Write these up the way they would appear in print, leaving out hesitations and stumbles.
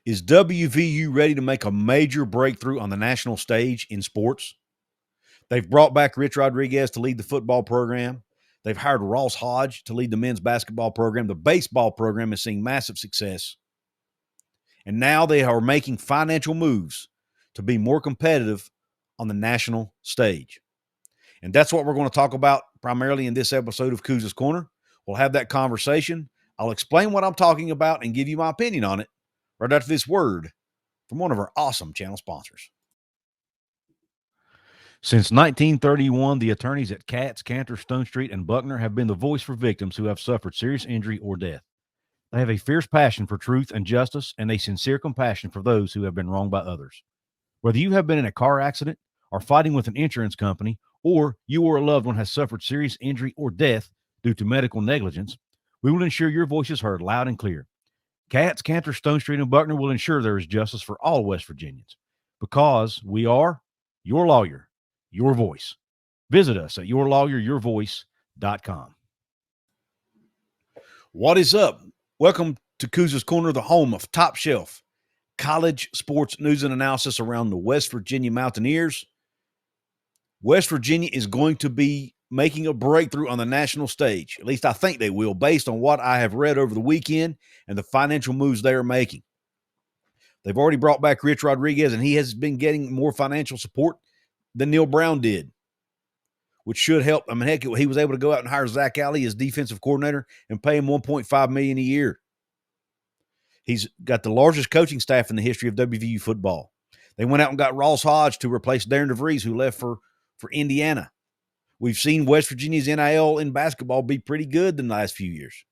Is WVU ready to make a major breakthrough on the national stage in sports? They've brought back Rich Rodriguez to lead the football program. They've hired Ross Hodge to lead the men's basketball program. The baseball program is seeing massive success. And now they are making financial moves to be more competitive on the national stage. And that's what we're going to talk about primarily in this episode of Couz's Corner. We'll have that conversation. I'll explain what I'm talking about and give you my opinion on it right after this word from one of our awesome channel sponsors. Since 1931, the attorneys at Katz, Cantor, Stone Street, and Buckner have been the voice for victims who have suffered serious injury or death. They have a fierce passion for truth and justice and a sincere compassion for those who have been wronged by others. Whether you have been in a car accident or fighting with an insurance company, or you or a loved one has suffered serious injury or death due to medical negligence, we will ensure your voice is heard loud and clear. Katz, Cantor, Stone Street, and Buckner will ensure there is justice for all West Virginians because we are your lawyer, your voice. Visit us at yourlawyeryourvoice.com. What is up? Welcome to Couz's Corner, the home of top shelf college sports news and analysis around the West Virginia Mountaineers. West Virginia is going to be making a breakthrough on the national stage. At least I think they will, based on what I have read over the weekend and the financial moves they are making. They've already brought back Rich Rodriguez, and he has been getting more financial support than Neil Brown did, which should help. I mean, heck, he was able to go out and hire Zach Alley as defensive coordinator and pay him $1.5 million a year. He's got the largest coaching staff in the history of WVU football. They went out and got Ross Hodge to replace Darren DeVries, who left for Indiana. We've seen West Virginia's NIL in basketball be pretty good in the last few years.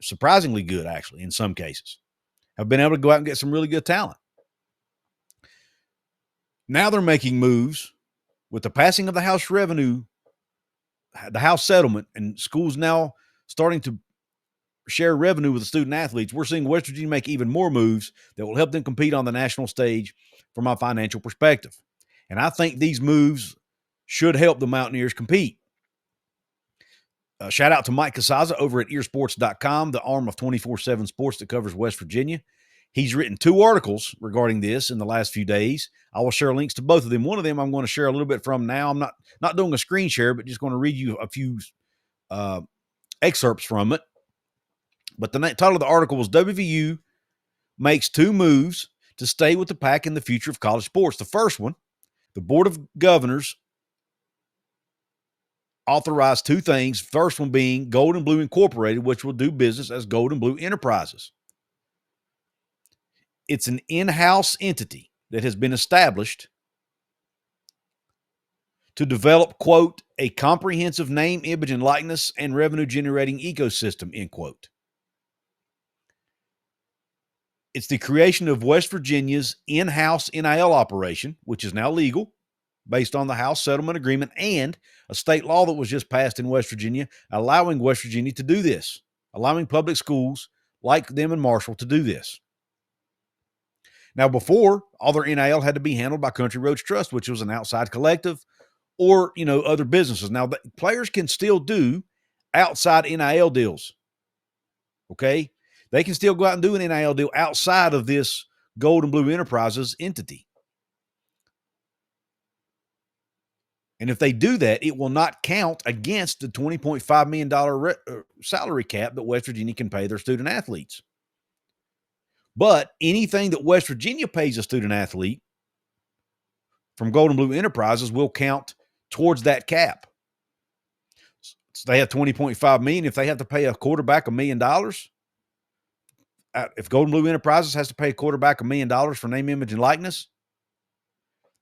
Surprisingly good, actually, in some cases. Have been able to go out and get some really good talent. Now they're making moves with the passing of the House revenue, the House settlement, and schools now starting to share revenue with the student athletes. We're seeing West Virginia make even more moves that will help them compete on the national stage from a financial perspective. And I think these moves should help the Mountaineers compete. Shout out to Mike Casaza over at earsports.com, the arm of 24/7 Sports that covers West Virginia. He's written 2 articles regarding this in the last few days. I will share links to both of them. One of them I'm going to share a little bit from now. I'm not doing a screen share, but just going to read you a few excerpts from it. But the title of the article was WVU makes 2 moves to stay with the pack in the future of college sports. The first one, the Board of Governors authorized 2 things. First one being Gold and Blue Incorporated, which will do business as Gold and Blue Enterprises. It's an in-house entity that has been established to develop, quote, a comprehensive name, image, and likeness and revenue-generating ecosystem, end quote. It's the creation of West Virginia's in-house NIL operation, which is now legal based on the House settlement agreement and a state law that was just passed in West Virginia, allowing West Virginia to do this, allowing public schools like them in Marshall to do this. Now, before, all their NIL had to be handled by Country Roads Trust, which was an outside collective, or, other businesses. Now, the players can still do outside NIL deals, okay? They can still go out and do an NIL deal outside of this Gold and Blue Enterprises entity. And if they do that, it will not count against the $20.5 million salary cap that West Virginia can pay their student athletes. But anything that West Virginia pays a student athlete from Gold and Blue Enterprises will count towards that cap. So they have $20.5 million. If they have to pay a quarterback $1 million, if Gold and Blue Enterprises has to pay a quarterback $1 million for name, image, and likeness,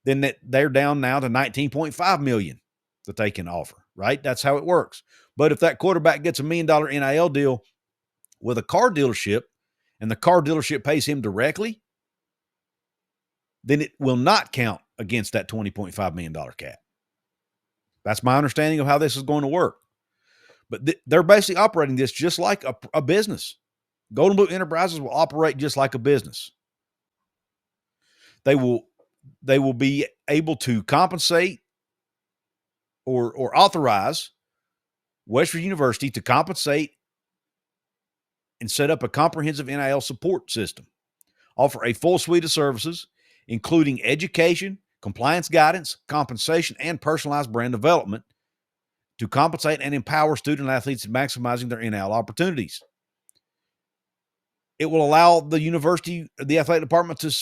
then they're down now to $19.5 million that they can offer, right? That's how it works. But if that quarterback gets $1 million NIL deal with a car dealership and the car dealership pays him directly, then it will not count against that $20.5 million cap. That's my understanding of how this is going to work. But they're basically operating this just like a business. Gold and Blue Enterprises will operate just like a business. They will be able to compensate or authorize West Virginia University to compensate and set up a comprehensive NIL support system offer a full suite of services, including education, compliance guidance, compensation, and personalized brand development to compensate and empower student athletes in maximizing their NIL opportunities. It will allow the university, the athletic department, to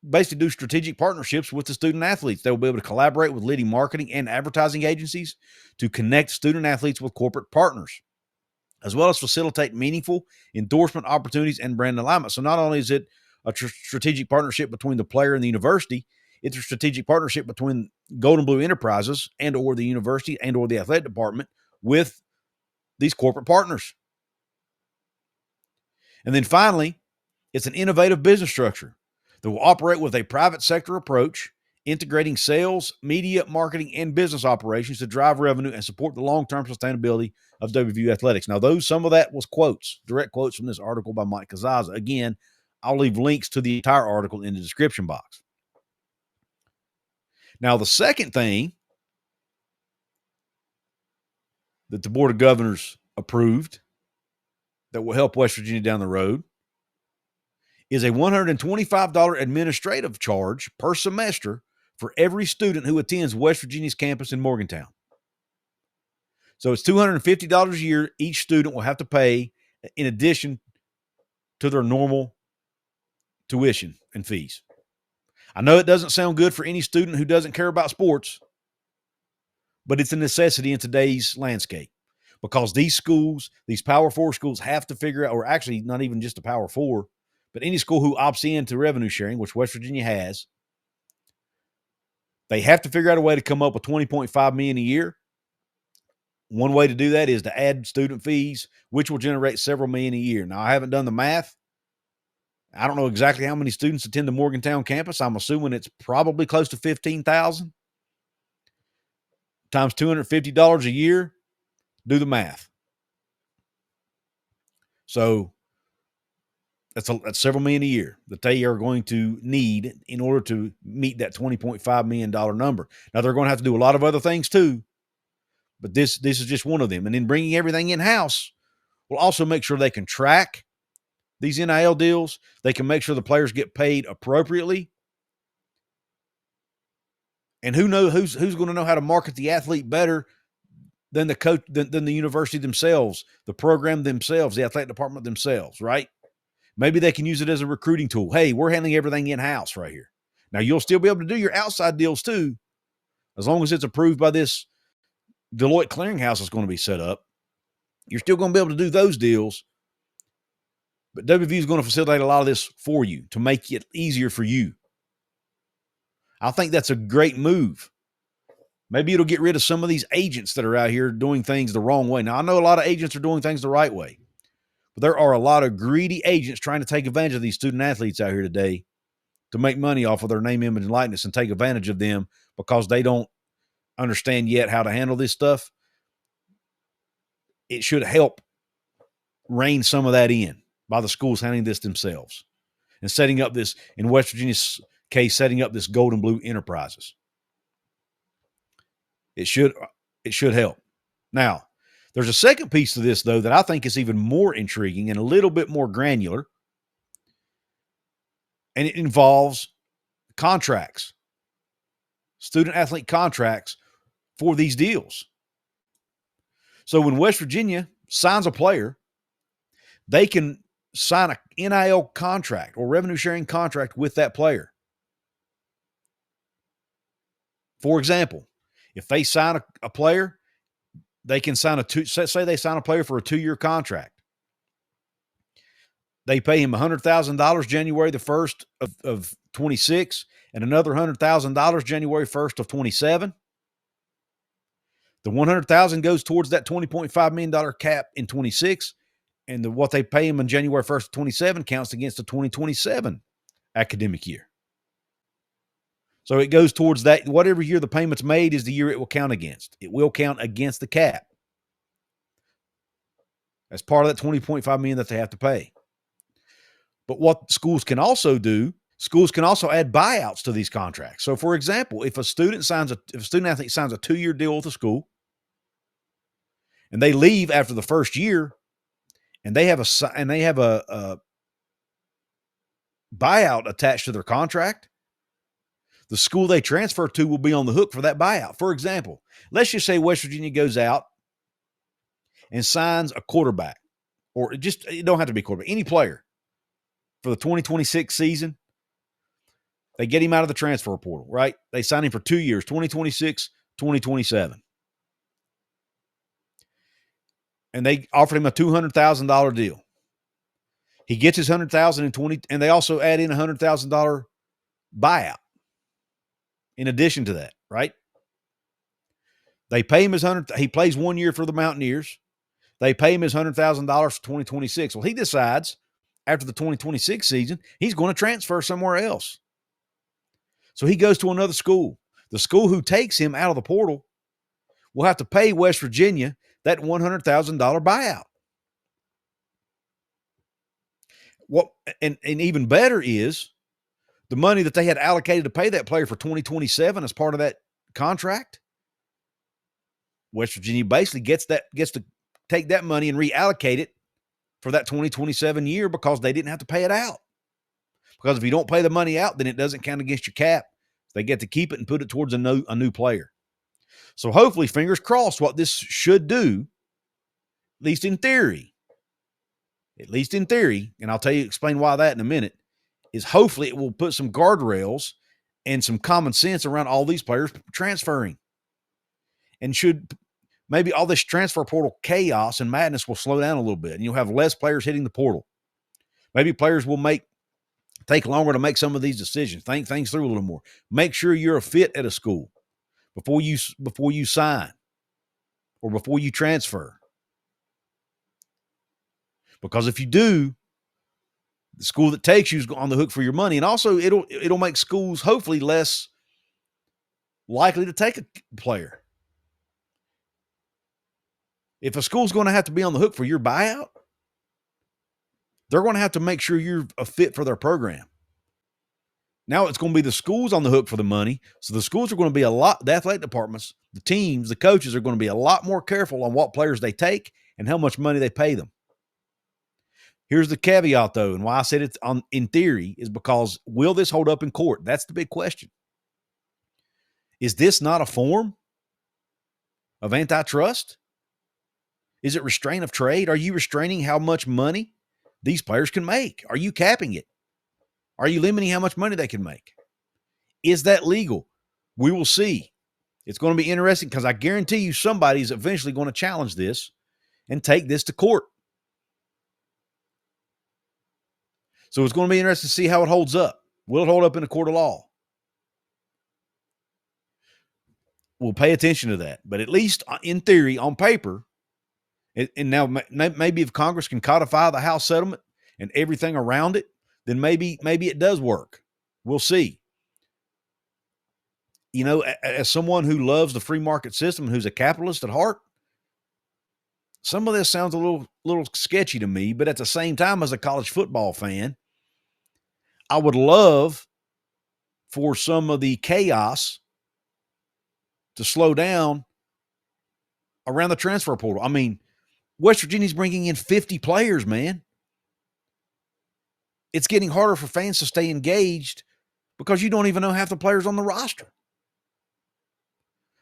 basically do strategic partnerships with the student athletes. They will be able to collaborate with leading marketing and advertising agencies to connect student athletes with corporate partners, as well as facilitate meaningful endorsement opportunities and brand alignment. So not only is it a strategic partnership between the player and the university, it's a strategic partnership between Gold and Blue Enterprises and or the university and or the athletic department with these corporate partners. And then finally, it's an innovative business structure that will operate with a private sector approach, integrating sales, media, marketing, and business operations to drive revenue and support the long-term sustainability of WVU athletics. Now, some of that was quotes, direct quotes from this article by Mike Couz. Again, I'll leave links to the entire article in the description box. Now, the second thing that the Board of Governors approved that will help West Virginia down the road is a $125 administrative charge per semester for every student who attends West Virginia's campus in Morgantown. So it's $250 a year each student will have to pay in addition to their normal tuition and fees. I know it doesn't sound good for any student who doesn't care about sports, but it's a necessity in today's landscape because these schools, these Power 4 schools, have to figure out, or actually not even just a Power 4, but any school who opts into revenue sharing, which West Virginia has, they have to figure out a way to come up with $20.5 million a year. One way to do that is to add student fees, which will generate several million a year. Now, I haven't done the math. I don't know exactly how many students attend the Morgantown campus. I'm assuming it's probably close to 15,000 times $250 a year. Do the math. So that's several million a year that they are going to need in order to meet that $20.5 million number. Now, they're going to have to do a lot of other things too, but this is just one of them. And then bringing everything in-house will also make sure they can track these NIL deals. They can make sure the players get paid appropriately. And who's going to know how to market the athlete better than the coach, than the university themselves, the program themselves, the athletic department themselves, right? Maybe they can use it as a recruiting tool. Hey, we're handling everything in-house right here. Now, you'll still be able to do your outside deals too, as long as it's approved by this Deloitte clearinghouse that's going to be set up. You're still going to be able to do those deals, but WVU is going to facilitate a lot of this for you to make it easier for you. I think that's a great move. Maybe it'll get rid of some of these agents that are out here doing things the wrong way. Now, I know a lot of agents are doing things the right way, but there are a lot of greedy agents trying to take advantage of these student athletes out here today to make money off of their name, image, and likeness and take advantage of them because they don't understand yet how to handle this stuff. It should help rein some of that in by the schools handling this themselves and setting up this, in West Virginia's case, setting up this Gold and Blue Enterprises. It should help. Now, there's a second piece to this, though, that I think is even more intriguing and a little bit more granular, and it involves contracts, student-athlete contracts for these deals. So when West Virginia signs a player, they can sign a NIL contract or revenue-sharing contract with that player. For example, if they sign a player, they can sign say they sign a player for a 2-year contract. They pay him $100,000 January the 1st of 26 and another $100,000 January 1st of 27. The $100,000 goes towards that $20.5 million cap in 26, and what they pay him on January 1st of 27 counts against the 2027 academic year. So it goes towards that. Whatever year the payment's made is the year it will count against. It will count against the cap. As part of that $20.5 million that they have to pay. But what schools can also do, schools can also add buyouts to these contracts. So, for example, if a student athlete signs a 2-year deal with a school, and they leave after the first year, and they have a buyout attached to their contract, the school they transfer to will be on the hook for that buyout. For example, let's just say West Virginia goes out and signs a quarterback, or it don't have to be a quarterback, any player for the 2026 season. They get him out of the transfer portal, right? They sign him for 2 years, 2026, 2027. And they offered him a $200,000 deal. He gets his $100,000 in 20, and they also add in a $100,000 buyout in addition to that, right? They pay him his he plays 1 year for the Mountaineers. They pay him his $100,000 for 2026. Well, he decides after the 2026 season, he's going to transfer somewhere else. So he goes to another school. The school who takes him out of the portal will have to pay West Virginia that $100,000 buyout. What and even better is the money that they had allocated to pay that player for 2027 as part of that contract. West Virginia basically gets to take that money and reallocate it for that 2027 year because they didn't have to pay it out. Because if you don't pay the money out, then it doesn't count against your cap. They get to keep it and put it towards a new player. So hopefully, fingers crossed, what this should do, at least in theory, and I'll explain why that in a minute, is hopefully it will put some guardrails and some common sense around all these players transferring. And should maybe all this transfer portal chaos and madness will slow down a little bit, and you'll have less players hitting the portal. Maybe players will take longer to make some of these decisions, think things through a little more. Make sure you're a fit at a school before you sign or before you transfer. Because if you do, the school that takes you is on the hook for your money. And also it'll make schools hopefully less likely to take a player. If a school's going to have to be on the hook for your buyout, they're going to have to make sure you're a fit for their program. Now it's going to be the schools on the hook for the money. So the schools are going to be the athletic departments, the teams, the coaches are going to be a lot more careful on what players they take and how much money they pay them. Here's the caveat, though, and why I said it's in theory is because will this hold up in court? That's the big question. Is this not a form of antitrust? Is it restraint of trade? Are you restraining how much money these players can make? Are you capping it? Are you limiting how much money they can make? Is that legal? We will see. It's going to be interesting because I guarantee you somebody's eventually going to challenge this and take this to court. So it's going to be interesting to see how it holds up. Will it hold up in a court of law? We'll pay attention to that. But at least in theory, on paper, and now maybe if Congress can codify the House settlement and everything around it, then maybe it does work. We'll see. You know, as someone who loves the free market system, who's a capitalist at heart, some of this sounds a little sketchy to me, but at the same time, as a college football fan, I would love for some of the chaos to slow down around the transfer portal. I mean, West Virginia's bringing in 50 players, man. It's getting harder for fans to stay engaged because you don't even know half the players on the roster.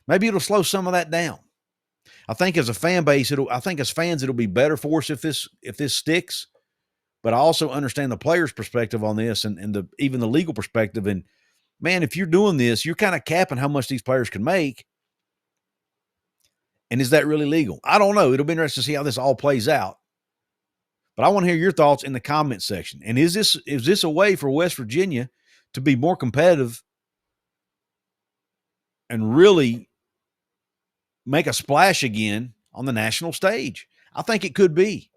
Maybe it'll slow some of that down. I think as a fan base, as fans, it'll be better for us if this sticks. But I also understand the players' perspective on this and even the legal perspective. And man, if you're doing this, you're kind of capping how much these players can make. And is that really legal? I don't know. It'll be interesting to see how this all plays out. But I want to hear your thoughts in the comment section. And is this a way for West Virginia to be more competitive and really make a splash again on the national stage? I think it could be.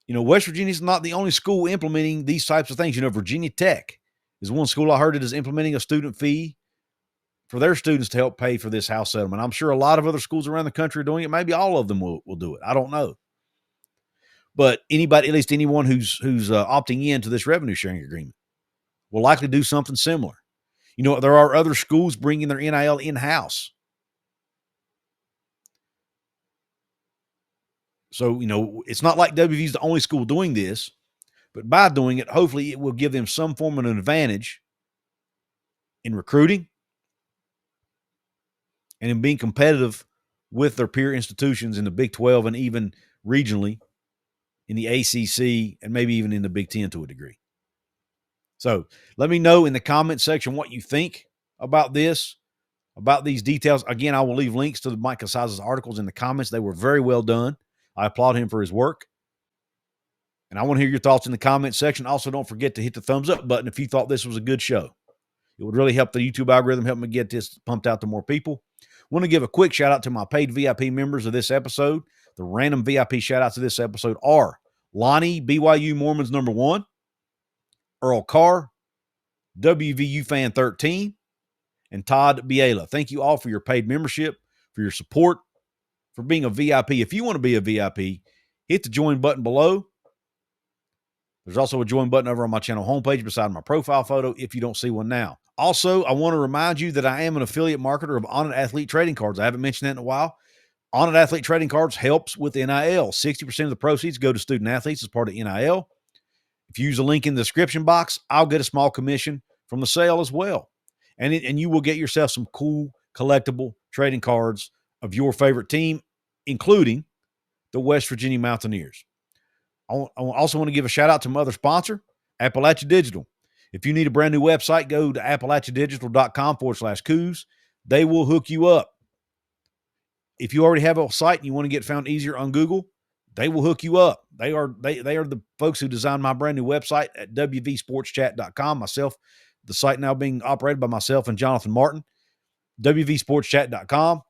You know, West Virginia's not the only school implementing these types of things. You know, Virginia Tech is one school I heard that is implementing a student fee for their students to help pay for this house settlement. I'm sure a lot of other schools around the country are doing it. Maybe all of them will do it. I don't know. But anybody, at least anyone who's opting into this revenue sharing agreement, will likely do something similar. You know, there are other schools bringing their NIL in-house. So, you know, it's not like WVU is the only school doing this, But by doing it, hopefully it will give them some form of an advantage in recruiting and in being competitive with their peer institutions in the Big 12 and even regionally in the ACC and maybe even in the Big 10 to a degree. So let me know in the comment section what you think about this, about these details. Again, I will leave links to Mike Couz's articles in the comments. They were very well done. I applaud him for his work. And I want to hear your thoughts in the comment section. Also, don't forget to hit the thumbs up button if you thought this was a good show. It would really help the YouTube algorithm, help me get this pumped out to more people. I want to give a quick shout out to my paid VIP members of this episode. The random VIP shout outs of this episode are Lonnie, BYU Mormons #1, Earl Carr, WVU Fan 13, and Todd Biela. Thank you all for your paid membership, for your support, for being a VIP. If you want to be a VIP, hit the join button below. There's also a join button over on my channel homepage beside my profile photo if you don't see one now. Also, I want to remind you that I am an affiliate marketer of ONIT Athlete Trading Cards. I haven't mentioned that in a while. ONIT Athlete Trading Cards helps with NIL. 60% of the proceeds go to student athletes as part of NIL. If you use a link in the description box, I'll get a small commission from the sale as well. And you will get yourself some cool collectible trading cards of your favorite team, including the West Virginia Mountaineers. I also want to give a shout out to my other sponsor, Appalachia Digital. If you need a brand new website, go to appalachiadigital.com/Couz. They will hook you up. If you already have a site and you want to get found easier on Google, they will hook you up. They are the folks who designed my brand new website at wvsportschat.com. The site now being operated by myself and Jonathan Martin. wvsportschat.com.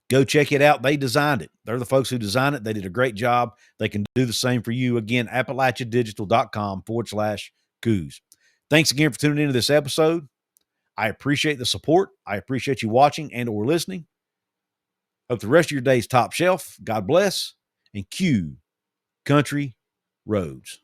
Go check it out. They designed it. They're the folks who designed it. They did a great job. They can do the same for you. Again, appalachiadigital.com/Couz. Thanks again for tuning into this episode. I appreciate the support. I appreciate you watching and or listening. Hope the rest of your day is top shelf. God bless. And cue Country Roads.